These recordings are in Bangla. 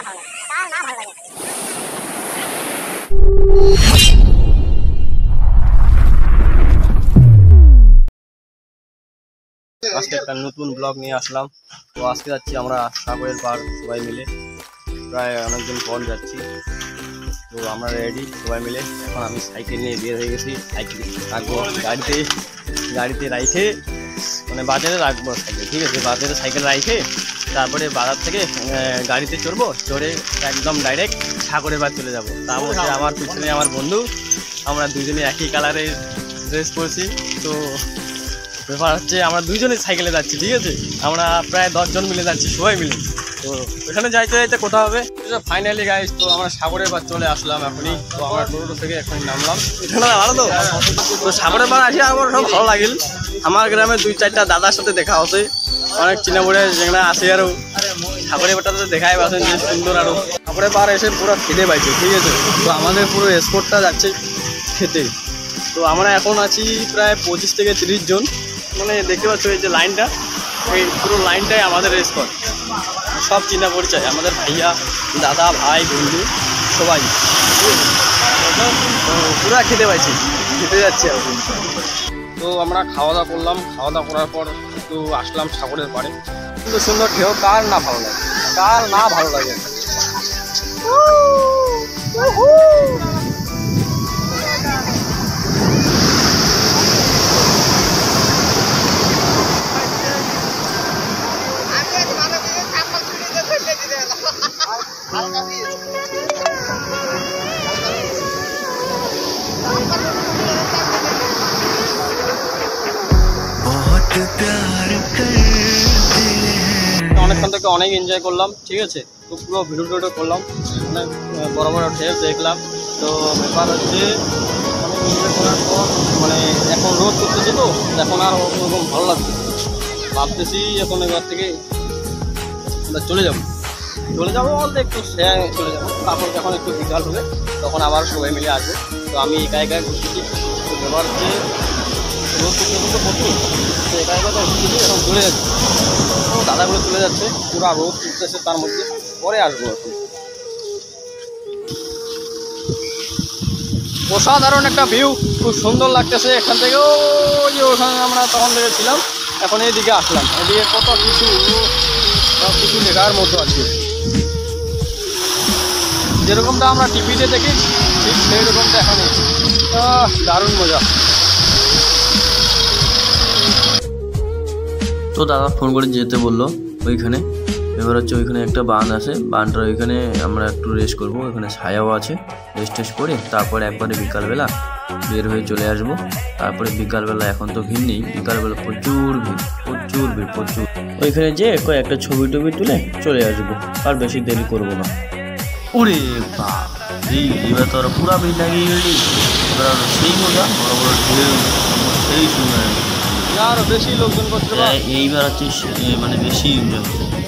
আজকে একটা নতুন ব্লগ নিয়ে আসলাম। তো আজকে যাচ্ছি আমরা সাগরের পার সবাই মিলে, প্রায় অনেকদিন পর যাচ্ছি। তো আমরা রেডি সবাই মিলে। এখন আমি সাইকেল নিয়ে বের হয়ে গেছি। সাইকেল রাখবো গাড়িতে রাখে, মানে বাজারে রাখবো সাইকেল, ঠিক আছে? বাজারে সাইকেল রাখে তারপরে বাজার থেকে গাড়িতে চড়বো, চড়ে একদম ডাইরেক্ট সাগরের পার চলে যাবো। তার মধ্যে আমার পিছনে আমার বন্ধু, আমরা দুজনে একই কালারের ড্রেস পরছি। তো ব্যাপার হচ্ছে আমরা দুইজনে সাইকেলে যাচ্ছি, ঠিক আছে? আমরা প্রায় 10 জন মিলে যাচ্ছি সবাই মিলে। তো ওখানে যাইতে যাইতে কোথাও হবে। ফাইনালি গাইস, তো আমরা সাগরের পার চলে আসলাম এখনই। তো আমরা টোটো থেকে এখন নামলাম। এখানে ভালো তো সাগরের পার আসি, আমার সব ভালো লাগিল। আমার গ্রামে 2-4টা দাদার সাথে দেখা হচ্ছে, অনেক চিনা বড়ে যেখানে আসে। আরও সাগরের পারটা দেখাই পাচ্ছেন যে সুন্দর। আরও সাগরের পার এসে পুরো খেতে পাইছে, ঠিক আছে? তো আমাদের পুরো স্পটটা যাচ্ছে খেতে। তো আমরা এখন আছি প্রায় 25 থেকে 30 জন, মানে দেখতে পাচ্ছ এই যে লাইনটা, এই পুরো লাইনটাই আমাদের স্পট। সব চিনা পরিচয়, আমাদের ভাইয়া, দাদা, ভাই, বন্ধু সবাই। তো পুরো খেতে পাইছি, খেতে যাচ্ছি এখন। তো আমরা খাওয়া দাওয়া করলাম, খাওয়া দাওয়া করার পর একটু আসলাম সাগরের পাড়ে। কিন্তু সুন্দর ঢেউ, কার না ভালো লাগে, কার না ভালো লাগে। অনেকক্ষণ থেকে অনেক এনজয় করলাম, ঠিক আছে? তো পুরো ভিডিও করলাম, অনেক বড় বড় ঢেউ দেখলাম। তো ব্যাপার হচ্ছে অনেক এনজয় করার পর মানে এখন রোদ করতেছে, তো এখন আর ওরকম ভালো লাগছে। ভাবতেছি এখন এবার থেকে আমরা চলে যাবো বলতে একটু চলে যাবো। তারপর যখন একটু বিকাল হবে তখন আবার সবাই মিলে আসবে। তো আমি একা ঘুরতেছি। তো ব্যাপার হচ্ছে রোদ করতে প্রচুর, তো একা ঘুরতেছি, এখন চলে যাচ্ছে। তো দাদাগুলো চলে যাচ্ছে, পুরো রোদ উঠতেছে, তার মধ্যে পরে আসবো। এখন অসাধারণ একটা ভিউ, খুব সুন্দর লাগতেছে এখান থেকে। ওই যে ওখানে আমরা তখন থেকে ছিলাম, এখন এইদিকে আসলাম। এদিকে কত কিছু সব কিছু দেখার মতো আছে, যেরকমটা আমরা টিভিতে দেখি ঠিক সেই রকমটা এখন দারুণ মজা। তো দাদা ফোন করে যেতে বললো ওইখানে। এবার হচ্ছে ওইখানে একটা বাঁধ আছে, বাঁধটার ওইখানে আমরা একটু রেস্ট করবো। ওইখানে ছায়াও আছে, রেস্ট করে তারপরে একবারে বিকালবেলা বের হয়ে চলে আসবো। তারপরে বিকালবেলা এখন তো ভিড় নেই, বিকালবেলা প্রচুর ভিড়। ওইখানে যেয়ে কয়েকটা ছবি টবি তুলে চলে আসবো, আর বেশি দেরি করবো না। ওরে বাপ, এবার তো আর পুরা ভিড় লাগিয়ে গেলি। এবার সেই মজা, বড় বড় ঢেউ, সেই সুন্দর। আরো বেশি লোকজন করতে এইবার হচ্ছে মানে বেশি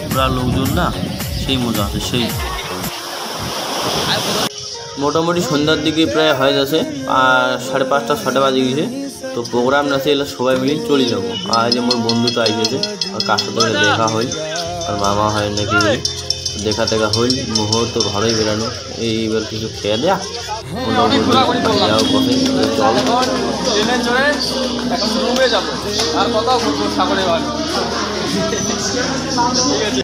পুরা লোকজন না, সেই মজা আছে সেই। মোটামুটি সন্ধ্যার দিকে প্রায় হয়ে যাচ্ছে, 5:30-6টা বাজে গেছে। তো প্রোগ্রাম আছে, এলা সবাই মিলে চলে যাবো। আর যে আমার বন্ধুটা আইসেছে, আর কার সাথে দেখা হই, আর মামা হয় নাকি দেখা হই। মুহূর্ত ঘরেই বেরানো, এইবার কিছু খেয়ে দেয়া যাবো। আর কথা সাগরে